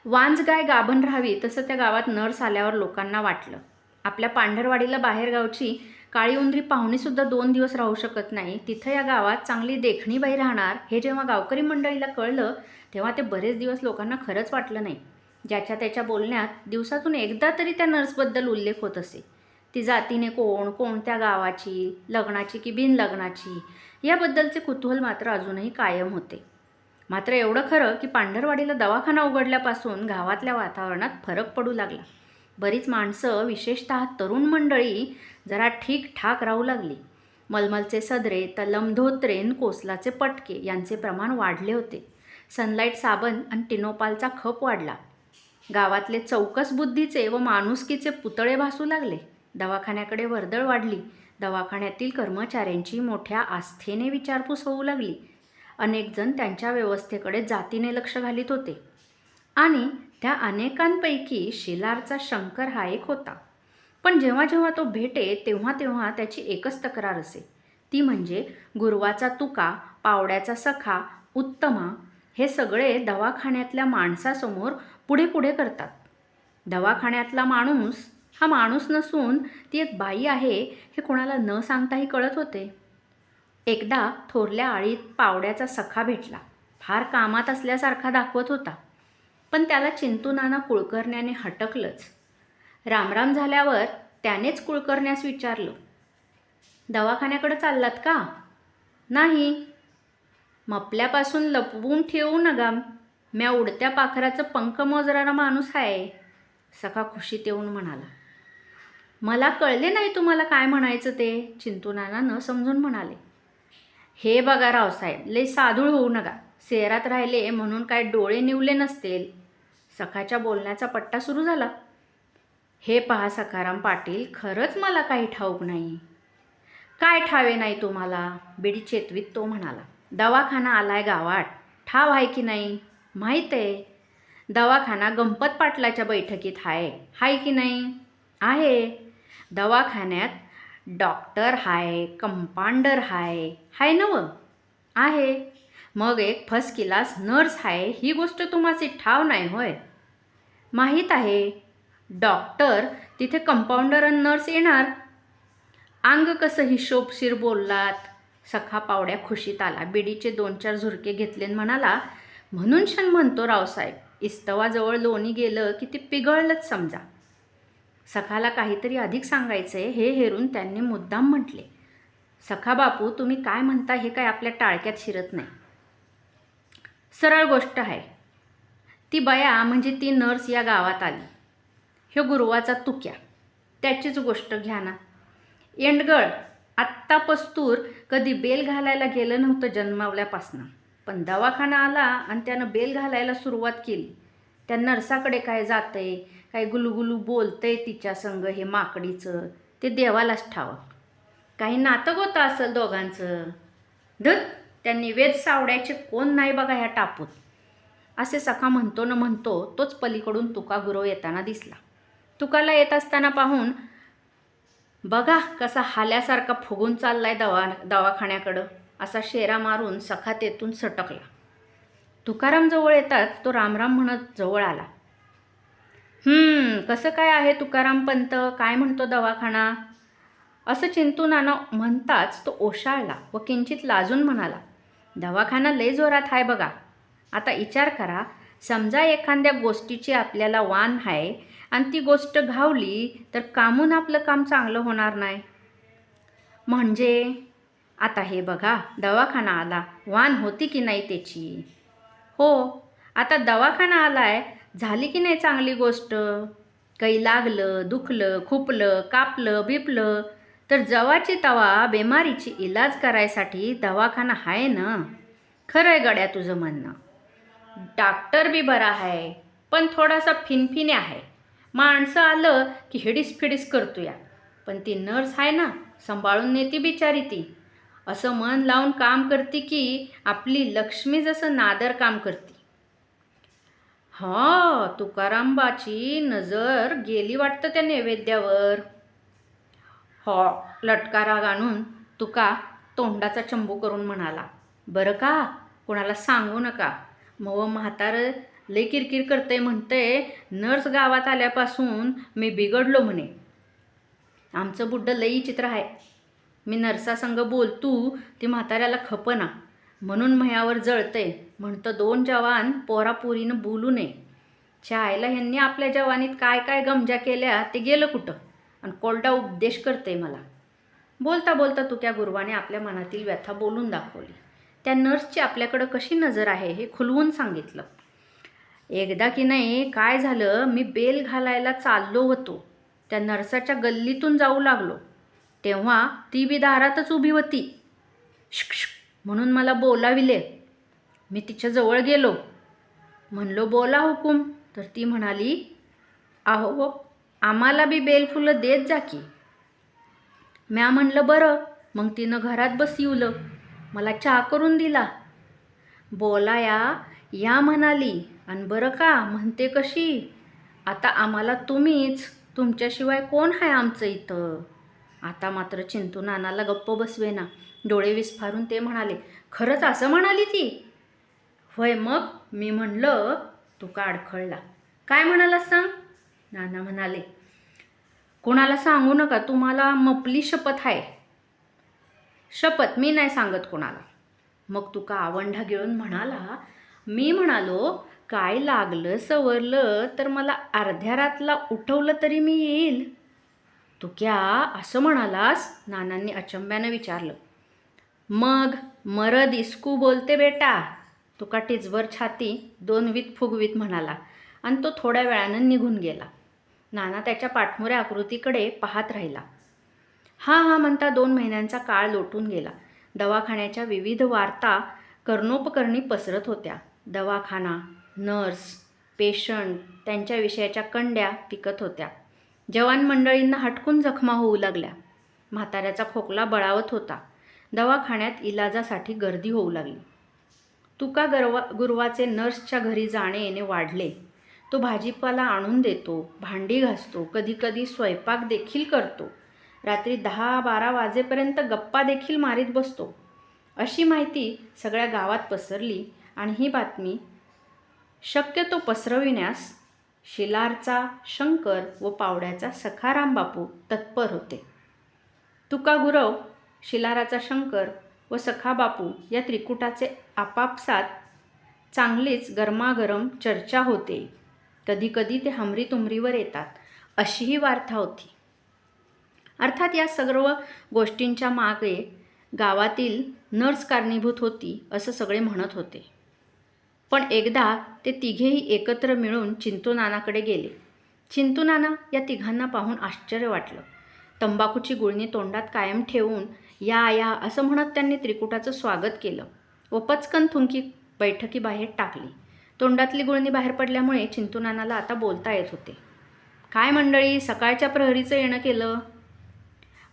वांज गाय गाभण राहावी तसं त्या गावात नर्स आल्यावर लोकांना वाटलं. आपल्या पांढरवाडीला बाहेरगावची काळी उंदरी पाहुणीसुद्धा 2 दिवस राहू शकत नाही, तिथं या गावात चांगली देखणी बाई राहणार हे जेव्हा गावकरी मंडळीला कळलं तेव्हा ते बरेच दिवस लोकांना खरंच वाटलं नाही. ज्याच्या त्याच्या बोलण्यात दिवसातून एकदा तरी त्या नर्सबद्दल उल्लेख होत असे. ती जातीने कोण, कोणत्या गावाची, लग्नाची की बिनलग्नाची याबद्दलचे कुतूहल मात्र अजूनही कायम होते. मात्र एवढं खरं की पांढरवाडीला दवाखाना उघडल्यापासून गावातल्या वातावरणात फरक पडू लागला. बरीच माणसं, विशेषतः तरुण मंडळी जरा ठीकठाक राहू लागली. मलमलचे सदरे, तलम धोत्रे, कोसलाचे पटके यांचे प्रमाण वाढले होते. सनलाईट साबण आणि टिनोपालचा खप वाढला. गावातले चौकस बुद्धीचे व माणुसकीचे पुतळे भासू लागले. दवाखान्याकडे वर्दळ वाढली. दवाखान्यातील कर्मचाऱ्यांची मोठ्या आस्थेने विचारपूस होऊ लागली. अनेक जण त्यांच्या व्यवस्थेकडे जातीने लक्ष घालीत होते आणि त्या अनेकांपैकी शिलारचा शंकर हा एक होता. पण जेव्हा जेव्हा तो भेटे तेव्हा तेव्हा त्याची एकच तक्रार असे, ती म्हणजे गुरवाचा तुका, पावड्याचा सखा, उत्तमा हे सगळे दवाखान्यातल्या माणसासमोर पुढे पुढे करतात. दवाखान्यातला माणूस हा माणूस नसून ती एक बाई आहे हे कोणाला न सांगताही कळत होते. एकदा थोरल्या आळीत पावड्याचा सखा भेटला. फार कामात असल्यासारखा दाखवत होता, पण त्याला चिंतूनाना कुळकर्ण्याने हटकलंच. रामराम झाल्यावर त्यानेच कुळकर्ण्यास विचारलं, दवाखान्याकडे चाललात का? नाही. मपल्यापासून लपवून ठेवू नका, म्या उडत्या पाखराचं पंख मोजणारा माणूस आहे, सखा खुशीत येऊन म्हणाला. मला कळले नाही तुम्हाला काय म्हणायचं ते, चिंतूनाना न समजून म्हणाले. हे बघा रावसाहेब, लय साधूळ होऊ नका, शहरात राहिले म्हणून काय डोळे निवले नसतील, सखाच्या बोलण्याचा पट्टा सुरू झाला. हे पहा सखाराम पाटील, खरंच मला काही ठाऊक नाही. काय ठावे नाही तुम्हाला, बिडी चेतवीत तो म्हणाला. दवाखाना आलाय गावात, ठाव आहे की नाही? माहीत आहे. दवाखाना गंपत पाटलाच्या बैठकीत हाय की नाही? आहे. दवाखान्यात डॉक्टर हाय, कंपाऊंडर हाय नव? आहे. मग एक फर्स्ट क्लास नर्स हाय, ही गोष्ट तुम्हाची ठाव नाही होय? माहीत आहे. डॉक्टर तिथे कंपाऊंडर आणि नर्स येणार. अंग कसं हिशोबशीर बोललात, सखा पावड्या खुशीत आला. बिडीचे 2-4 झुरके घेतले म्हणाला, म्हणून शन म्हणतो रावसाहेब, इस्तवाजवळ लोणी गेलं की ते पिघळलंच समजा. सखाला काहीतरी अधिक सांगायचे हे हेरून त्यांनी मुद्दाम म्हटले. सखा बापू, तुम्ही काय म्हणता हे काय आपल्या टाळक्यात शिरत नाही. सरळ गोष्ट आहे. ती बया म्हणजे ती नर्स या गावात आली. ह्यो गुरुवाचा तुक्या, त्याचीच गोष्ट घ्या ना. एंडगळ आत्ता पस्तूर कधी बेल घालायला गेलं नव्हतं जन्मावल्यापासनं, पण दवाखाना आला आणि त्यानं बेल घालायला सुरुवात केली. त्या नर्साकडे काय जातंय, काय गुलुगुलू बोलतंय तिच्या संग हे माकडीचं, ते देवालाच ठावं. काही नातं होतं असेल दोघांचं. धत, त्यांनी वेद सावड्याचे कोण नाही बघा ह्या टापूत, असे सखा म्हणतो न म्हणतो तोच पलीकडून तुका गुरव येताना दिसला. तुकाला येत असताना पाहून, बघा कसा हाल्यासारखा फुगून चाललाय दवाखान्याकडं, असा शेरा मारून सखा तेथून सटकला. तुकाराम जवळ येताच तो रामराम म्हणत जवळ आला. कसं काय आहे तुकाराम पंत, काय म्हणतो दवाखाना, असं चिंतूनाना म्हणताच तो ओशाळला व किंचित लाजून म्हणाला. दवाखाना लय जोरात आहे बघा. आता विचार करा, समजा एखाद्या गोष्टीची आपल्याला वाण आहे आणि ती गोष्ट घावली तर कामून आपलं काम चांगलं होणार नाही. म्हणजे आता हे बघा, दवाखाना आला, वाण होती की नाही त्याची? हो. आता दवाखाना आलाय, झाली की नाही चांगली गोष्ट? काही लागलं, दुखलं, खुपलं, कापलं, बिपलं तर जवाची तवा बेमारीची इलाज करायसाठी दवाखाना आहे ना. खरं आहे गड्या तुझं म्हणणं. डॉक्टर बी बरा आहे, पण थोडासा फिनफिने आहे. माणसं आलं की हिडीस फिडीस करतोया, पण ती नर्स आहे ना, सांभाळून नेती बिचारी ती. असं मन लावून काम करते की आपली लक्ष्मी जसं नादर काम करते. तुकारामबाची नजर गेली वाटतं त्या नैवेद्यावर. लटका राग आणून तुका तोंडाचा चंबू करून म्हणाला. बरं का, कोणाला सांगू नका, मग म्हातारं लई किरकिर करते म्हणते, नर्स गावात आल्यापासून मी बिघडलो म्हणे. आमचं बुड्डं लई चित्र आहे. मी नर्सासंग बोलतू ती म्हाताऱ्याला खपना म्हणून म्ह्यावर जळते. म्हणतं 2 जवान पोरापोरीनं बोलू नये. शाळेला ह्यांनी आपल्या जवानीत काय काय गमजा केल्या ते गेलं कुठं, आणि कोरडा उपदेश करते मला. बोलता बोलता तुक्या गुरवाने आपल्या मनातील व्यथा बोलून दाखवली. त्या नर्सची आपल्याकडं कशी नजर आहे हे खुलवून सांगितलं. एकदा की नाही काय झालं, मी बेल घालायला चाललो होतो. त्या नर्साच्या गल्लीतून जाऊ लागलो तेव्हा ती बी दारातच उभी होती. शुक शुक म्हणून मला बोलाविले. मी तिच्याजवळ गेलो. म्हणलो, बोला हुकूम. तर ती म्हणाली, अहो आम्हाला बी बेलफुलं देत जा की. म्या म्हणलं बरं. मग तिनं घरात बसवलं, मला चहा करून दिला. बोलाया या म्हणाली, आणि बरं का म्हणते कशी, आता आम्हाला तुम्हीच, तुमच्याशिवाय कोण आहे आमचं इथं. आता मात्र चिंटू नानाला गप्प बसवेना. डोळे विस्फारून ते म्हणाले, खरंच असं म्हणाली ती? होय मग. मी म्हणलं, तू का अडखळला? काय म्हणालास सांग? नाना म्हणाले, कोणाला सांगू नका, तुम्हाला मपली शपथ आहे. शपथ मी नाही सांगत कोणाला. मग तू का आवंढा गिळून म्हणाला, मी म्हणालो, काय लागलं सवरलं तर मला अर्ध्या रातला उठवलं तरी मी येईल. तू क्या असं म्हणालास? नानांनी अचंब्यानं विचारलं. मग मरद इस्कू बोलते बेटा. तुका टिचभर छाती 2 वीत फुगवीत म्हणाला, आणि तो थोड्या वेळानं निघून गेला. नाना त्याच्या पाठमोऱ्या आकृतीकडे पाहत राहिला. हां म्हणता 2 महिन्यांचा काळ लोटून गेला. दवाखान्याच्या विविध वार्ता कर्णोपकर्णी पसरत होत्या. दवाखाना, नर्स, पेशंट, त्यांच्या विषयाच्या कंड्या पिकत होत्या. जवान मंडळींना हटकून जखमा होऊ लागल्या. म्हाताऱ्याचा खोकला बळावत होता. दवाखान्यात इलाजासाठी गर्दी होऊ लागली. तुका गुरवाचे नर्सच्या घरी जाणे येणे वाढले. तो भाजीपाला आणून देतो, भांडी घासतो, कधीकधी स्वयंपाक देखील करतो. रात्री 10-12 वाजेपर्यंत गप्पा देखील मारीत बसतो. अशी माहिती सगळ्या गावात पसरली, आणि ही बातमी शक्यतो पसरविण्यास शिलारचा शंकर व पावड्याचा सखाराम बापू तत्पर होते. तुका गुरव, शिलाराचा शंकर व सखा बापू या त्रिकुटाचे आपापसात चांगलीच गरमागरम चर्चा होते. कधीकधी ते हमरीतुमरीवर येतात, अशीही वार्ता होती. अर्थात या सर्व गोष्टींच्या मागे गावातील नर्स कारणीभूत होती असं सगळे म्हणत होते. पण एकदा ते तिघेही एकत्र मिळून चिंटू नानाकडे गेले. चिंटू नाना या तिघांना पाहून आश्चर्य वाटलं. तंबाखूची गुळणी तोंडात कायम ठेवून या या असं म्हणत त्यांनी त्रिकुटाचं स्वागत केलं व पचकन थुंकी बैठकीबाहेर टाकली. तोंडातली गुळणी बाहेर पडल्यामुळे चिंटू नानाला आता बोलता येत होते. काय मंडळी, सकाळच्या प्रहरीचं येणं केलं?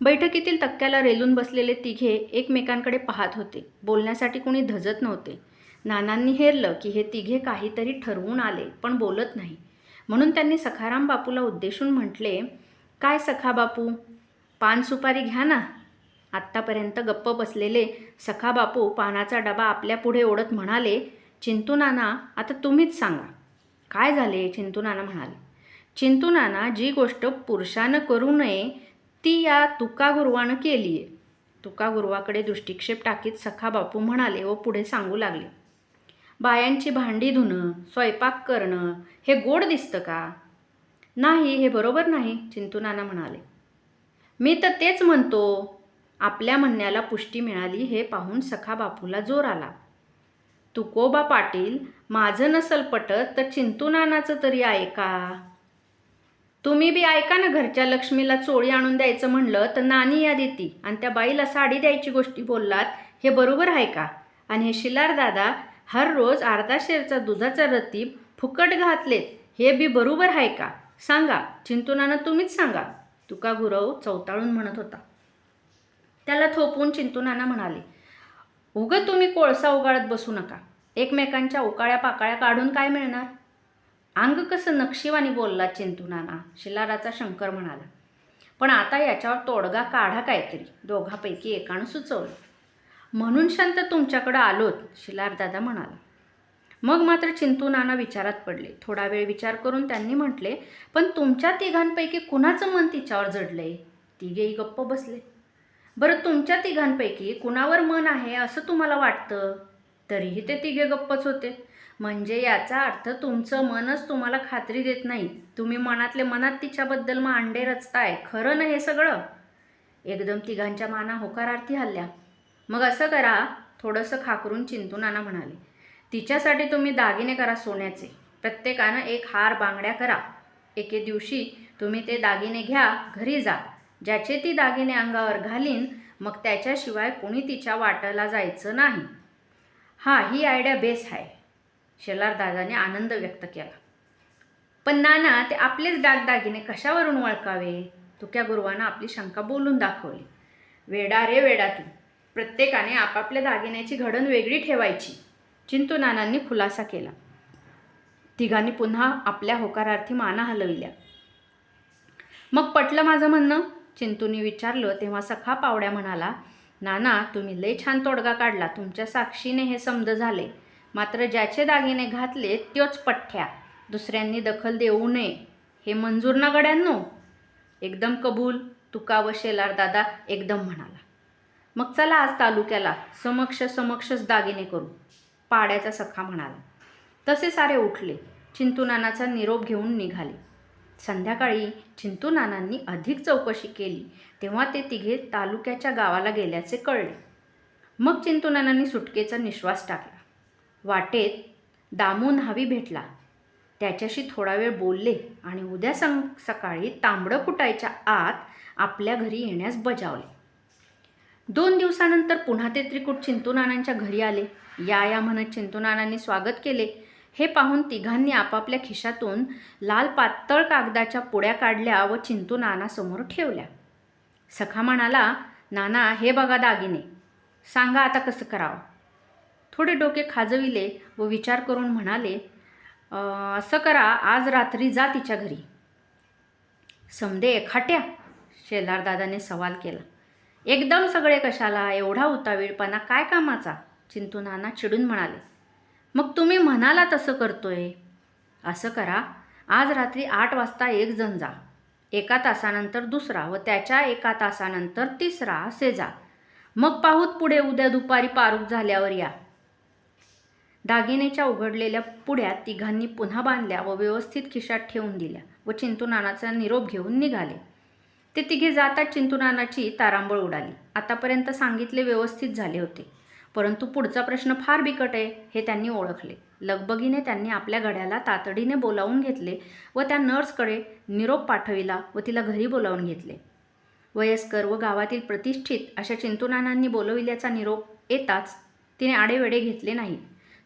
बैठकीतील तक्क्याला रेलून बसलेले तिघे एकमेकांकडे पाहत होते. बोलण्यासाठी कोणी धजत नव्हते. नानांनी हेरलं की हे तिघे काहीतरी ठरवून आले पण बोलत नाही. म्हणून त्यांनी सखाराम बापूला उद्देशून म्हटले, काय सखा बापू, पान सुपारी घ्या ना. आत्तापर्यंत गप्प बसलेले सखा बापू पानाचा डबा आपल्या पुढे ओढत म्हणाले, चिंटू नाना आता तुम्हीच सांगा. काय झाले? चिंटू नाना म्हणाले. चिंटू नाना, जी गोष्ट पुरुषानं करू नये ती या तुका गुरवानं केली आहे. तुका गुरवाकडे दृष्टिक्षेप टाकीत सखा बापू म्हणाले व पुढे सांगू लागले, बायांची भांडी धुणं, स्वयंपाक करणं हे गोड दिसतं का? नाही, हे बरोबर नाही, चिंटू नाना म्हणाले. मी तर तेच म्हणतो. आपल्या म्हणण्याला पुष्टी मिळाली हे पाहून सखा बापूला जोर आला. तुकोबा पाटील, माझं नसल पटत तर चिंटू नानाचं तरी ऐका. तुम्ही बी ऐका ना. घरच्या लक्ष्मीला चोळी आणून द्यायचं म्हणलं तर नानी या देती, आणि त्या बाईला साडी द्यायची गोष्टी बोललात, हे बरोबर आहे का? आणि हे शिलार दादा हर रोज अर्धा शेरचा दुधाचा रतीब फुकट घातलेत, हे बी बरोबर आहे का? सांगा चिंटू नाना, तुम्हीच सांगा. तुका गुरव चवताळून म्हणत होता. त्याला थोपवून चिंटू नाना म्हणाले, उगं तुम्ही कोळसा उगाळत बसू नका. एकमेकांच्या उकाळ्या पाकाळ्या काढून काय मिळणार? अंग कसं नक्षीवानी बोलला चिंटू नाना, शिलाराचा शंकर म्हणाला. पण आता याच्यावर तोडगा काढा काहीतरी, दोघापैकी एकानं सुचवलं. म्हणून शांत तुमच्याकडं आलोत, शिलार दादा म्हणाला. मग मात्र चिंतू नाना विचारात पडले. थोडा वेळ विचार करून त्यांनी म्हटले, पण तुमच्या तिघांपैकी कुणाचं मन तिच्यावर जडलंय? तिघेही गप्प बसले. बरं, तुमच्या तिघांपैकी कुणावर मन आहे असं तुम्हाला वाटतं? तरीही ते तिघे गप्पच होते. म्हणजे याचा अर्थ तुमचं मनच तुम्हाला खात्री देत नाही. तुम्ही मनातले मनात तिच्याबद्दल मग अंडे रचताय. खरं ना हे सगळं? एकदम तिघांच्या माना होकारार्थी हल्ल्या. मग असं करा, थोडंसं खाकरून चिंतू नाना म्हणाले, तिच्यासाठी तुम्ही दागिने करा सोन्याचे. प्रत्येकानं एक हार बांगड्या करा. एके दिवशी तुम्ही ते दागिने घ्या, घरी जा. ज्याचे ती दागिने अंगावर घालीन मग त्याच्याशिवाय कोणी तिच्या वाट्याला जायचं नाही. ही आयडिया बेस्ट आहे. शेलारदादाने आनंद व्यक्त केला. पण नाना, ते आपलेच दागदागिने कशावरून ओळखावे? तुक्या गुरुवानं आपली शंका बोलून दाखवली. वेडा रे वेडा तू. प्रत्येकाने आपापल्या दागिन्याची घडण वेगळी ठेवायची. चिंतू नानांनी खुलासा केला. तिघांनी पुन्हा आपल्या होकारार्थी माना हलविल्या. मग पटलं माझं म्हणणं? चिंतूने विचारलं तेव्हा सखा पावड्या म्हणाला, नाना, तुम्ही लय छान तोडगा काढला. तुमच्या साक्षीने हे समज झाले. मात्र ज्याचे दागिने घातले त्योच पठ्ठ्या. दुसऱ्यांनी दखल देऊ नये. हे मंजूर ना गड्यांनो? एकदम कबूल. तुका व शेलारदादा एकदम म्हणाला. मग चला आज तालुक्याला समक्षच दागिने करू, पाड्याचा सखा म्हणाला. तसे सारे उठले. चिंतू नानाचा निरोप घेऊन निघाले. संध्याकाळी चिंतू नानांनी अधिक चौकशी केली तेव्हा ते तिघे तालुक्याच्या गावाला गेल्याचे कळले. मग चिंतू नानांनी सुटकेचा निश्वास टाकला. वाटेत दामू न्हावी भेटला. त्याच्याशी थोडा वेळ बोलले आणि उद्या सकाळी तांबडं फुटायच्या आत आपल्या घरी येण्यास बजावले. 2 दिवसानंतर पुन्हा ते त्रिकूट चिंतू नानांच्या घरी आले. या म्हणत चिंतू नानांनी स्वागत केले. हे पाहून तिघांनी आपापल्या खिशातून लाल पातळ कागदाच्या पुड्या काढल्या व चिंतू नानासमोर ठेवल्या. सखा म्हणाला, नाना, हे बघा दागिने. सांगा आता कसं करावं? थोडे डोके खाजविले व विचार करून म्हणाले, असं करा, आज रात्री जा तिच्या घरी. समदे एखाट्या? शेलारदादाने सवाल केला. एकदम सगळे कशाला? एवढा उतावीळपणा काय कामाचा? चिंतू नाना चिडून म्हणाले. मग तुम्ही म्हणाला तसं करतोय. असं करा, आज रात्री 8 वाजता एक जण जा. 1 तासानंतर दुसरा व त्याच्या 1 तासानंतर तिसरा असे जा. मग पाहूत पुढे उद्या दुपारी पारूक झाल्यावर या. दागिनेच्या उघडलेल्या पुड्या तिघांनी पुन्हा बांधल्या व व्यवस्थित खिशात ठेवून दिल्या व चिंतू नानाचा निरोप घेऊन निघाले. ते तिघे जातात चिंतू नानाची तारांबळ उडाली. आतापर्यंत सांगितले व्यवस्थित झाले होते, परंतु पुढचा प्रश्न फार बिकट आहे हे त्यांनी ओळखले. लगबगीने त्यांनी आपल्या गड्याला तातडीने बोलावून घेतले व त्या नर्सकडे निरोप पाठविला व तिला घरी बोलावून घेतले. वयस्कर व गावातील प्रतिष्ठित अशा चिंतू नानांनी बोलविल्याचा निरोप येताच तिने आडेवेडे घेतले नाही.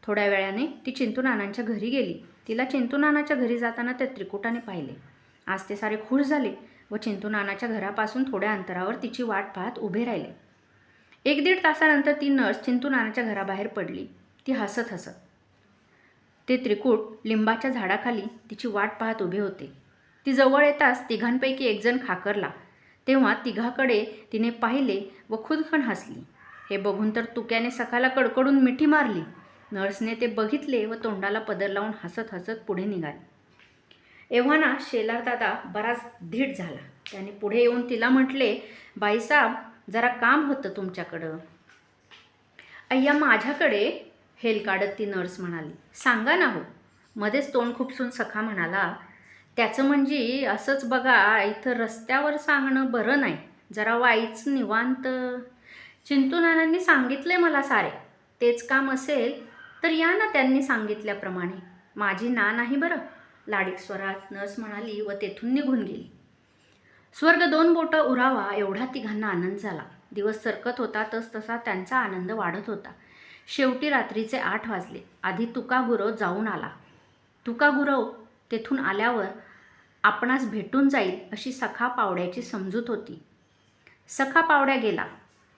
थोड्या वेळाने ती चिंतू नानांच्या घरी गेली. तिला चिंतू नानाच्या घरी जाताना त्या त्रिकुटाने पाहिले. आज ते सारे खुश झाले व चिंतू नानाच्या घरापासून थोड्या अंतरावर तिची वाट पाहत उभे राहिले. 1-1.5 तासानंतर ती नर्स चिंतू नानाच्या घराबाहेर पडली. ती हसत ते त्रिकूट लिंबाच्या झाडाखाली तिची वाट पाहत उभे होते. ती जवळ येताच तिघांपैकी एक जण खाकरला. तेव्हा तिघाकडे तिने पाहिले व खुदखण हसली. हे बघून तर तुक्याने सखाला कडकडून मिठी मारली. नर्सने ते बघितले व तोंडाला पदर लावून हसत पुढे निघाले. एव्हाना शेलारदादा बराच धीट झाला. त्याने पुढे येऊन तिला म्हटले, बाईसाब, जरा काम होतं तुमच्याकडं. अय्या, माझ्याकडे? हेल काढत ती नर्स म्हणाली. सांगा ना हो. मध्येच तोंड खुपसून सखा म्हणाला, त्याचं म्हणजे असंच बघा, इथं रस्त्यावर सांगणं बरं नाही. जरा वाईच निवांत. चिंतू नानांनी सांगितले मला सारे. तेच काम असेल तर या ना त्यांनी सांगितल्याप्रमाणे. माझी ना नाही बरं, लाडीक स्वरात नर्स म्हणाली व तेथून निघून गेली. स्वर्ग 2 बोटं उरावा एवढा तिघांना आनंद झाला. दिवस सरकत होता तसा त्यांचा आनंद वाढत होता. शेवटी रात्रीचे 8 वाजले. आधी तुका गुरव जाऊन आला. तुका गुरव तेथून आल्यावर आपणास भेटून जाईल अशी सखा पावड्याची समजूत होती. सखा पावड्या गेला,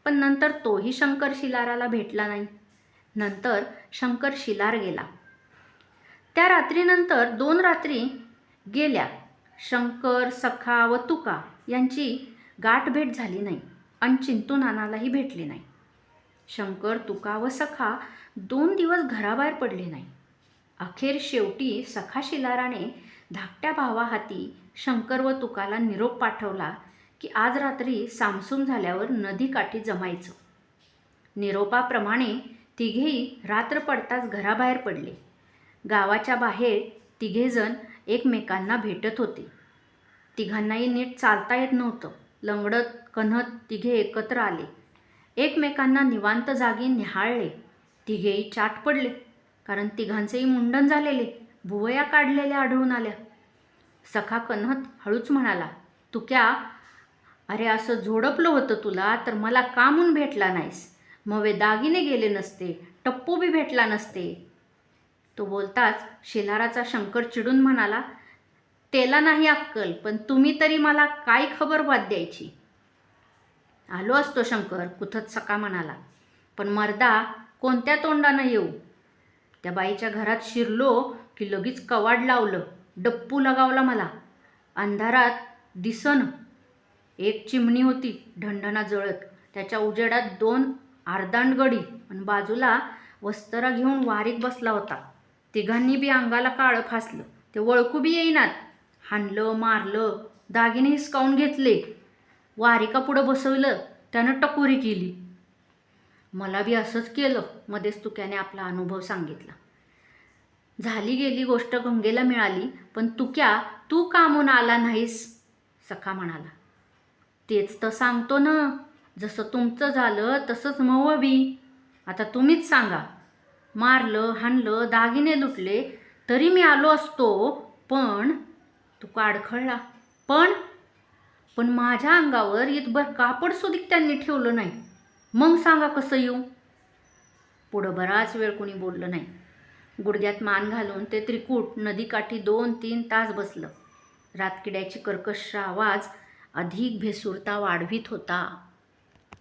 पण नंतर तोही शंकर शिलाराला भेटला नाही. नंतर शंकर शिलार गेला. त्या रात्रीनंतर 2 रात्री गेल्या. शंकर, सखा व तुका यांची गाठभेट झाली नाही आणि चिंतू नानालाही भेटली नाही. शंकर, तुका व सखा 2 दिवस घराबाहेर पडले नाही. अखेर शेवटी सखा शिलाराने धाकट्या भावाहाती शंकर व तुकाला निरोप पाठवला की आज रात्री सामसूम झाल्यावर नदीकाठी जमायचं. निरोपाप्रमाणे तिघेही रात्र पडताच घराबाहेर पडले. गावाच्या बाहेर तिघेजण एकमेकांना भेटत होते. तिघांनाही नीट चालता येत नव्हतं. लंगडत कण्हत तिघे एकत्र आले. एकमेकांना निवांत जागी निहाळले. तिघेही चाट पडले, कारण तिघांचेही मुंडन झालेले, भुवया काढलेल्या आढळून आल्या. सखा कण्हत हळूच म्हणाला, तुक्या, अरे असं झोडपलं होतं तुला तर मला का म्हणून भेटला नाहीस? मग दागिने गेले नसते, टप्पू बी भेटला नसते. तो बोलताच शिलाराचा शंकर चिडून म्हणाला, तेला नाही अक्कल, पण तुम्ही तरी मला काय खबर बाद द्यायची? आलो असतो शंकर, कुथत सखा म्हणाला, पण मर्दा कोणत्या तोंडानं येऊ? त्या बाईच्या घरात शिरलो की लगेच कवाड लावलं, डप्पू लगावला मला. अंधारात दिसन एक चिमणी होती ढणढणा जळत. त्याच्या उजेडात 2 आर्दांडगडी आणि बाजूला वस्तरा घेऊन वारीक बसला होता. तिघांनी बी अंगाला काळं फासलं. ते ओळखू बी येईनात. हाणलं, मारलं, दागिने हिसकावून घेतले. वारिका पुढं बसवलं, त्यानं टकोरी केली. मला बी असंच केलं. मध्येच तुक्याने आपला अनुभव सांगितला. झाली गेली गोष्ट गंगेला मिळाली, पण तुक्या, तू का म्हणून आला नाहीस? सखा म्हणाला, तेच तर सांगतो ना, जसं तुमचं झालं तसंच मव बी. आता तुम्हीच सांगा. मारलं, हाणलं, दागिने लुटले तरी मी आलो असतो, पण तुका अडखळला. पण माझ्या अंगावर इतभर कापड सुधीक त्यांनी ठेवलं नाही. मग सांगा कसं येऊ? पुढं बराच वेळ कोणी बोललं नाही. गुडघ्यात मान घालून ते त्रिकूट नदीकाठी 2-3 तास बसलं. रातकिड्याची कर्कश आवाज अधिक भेसूरता वाढवित होता.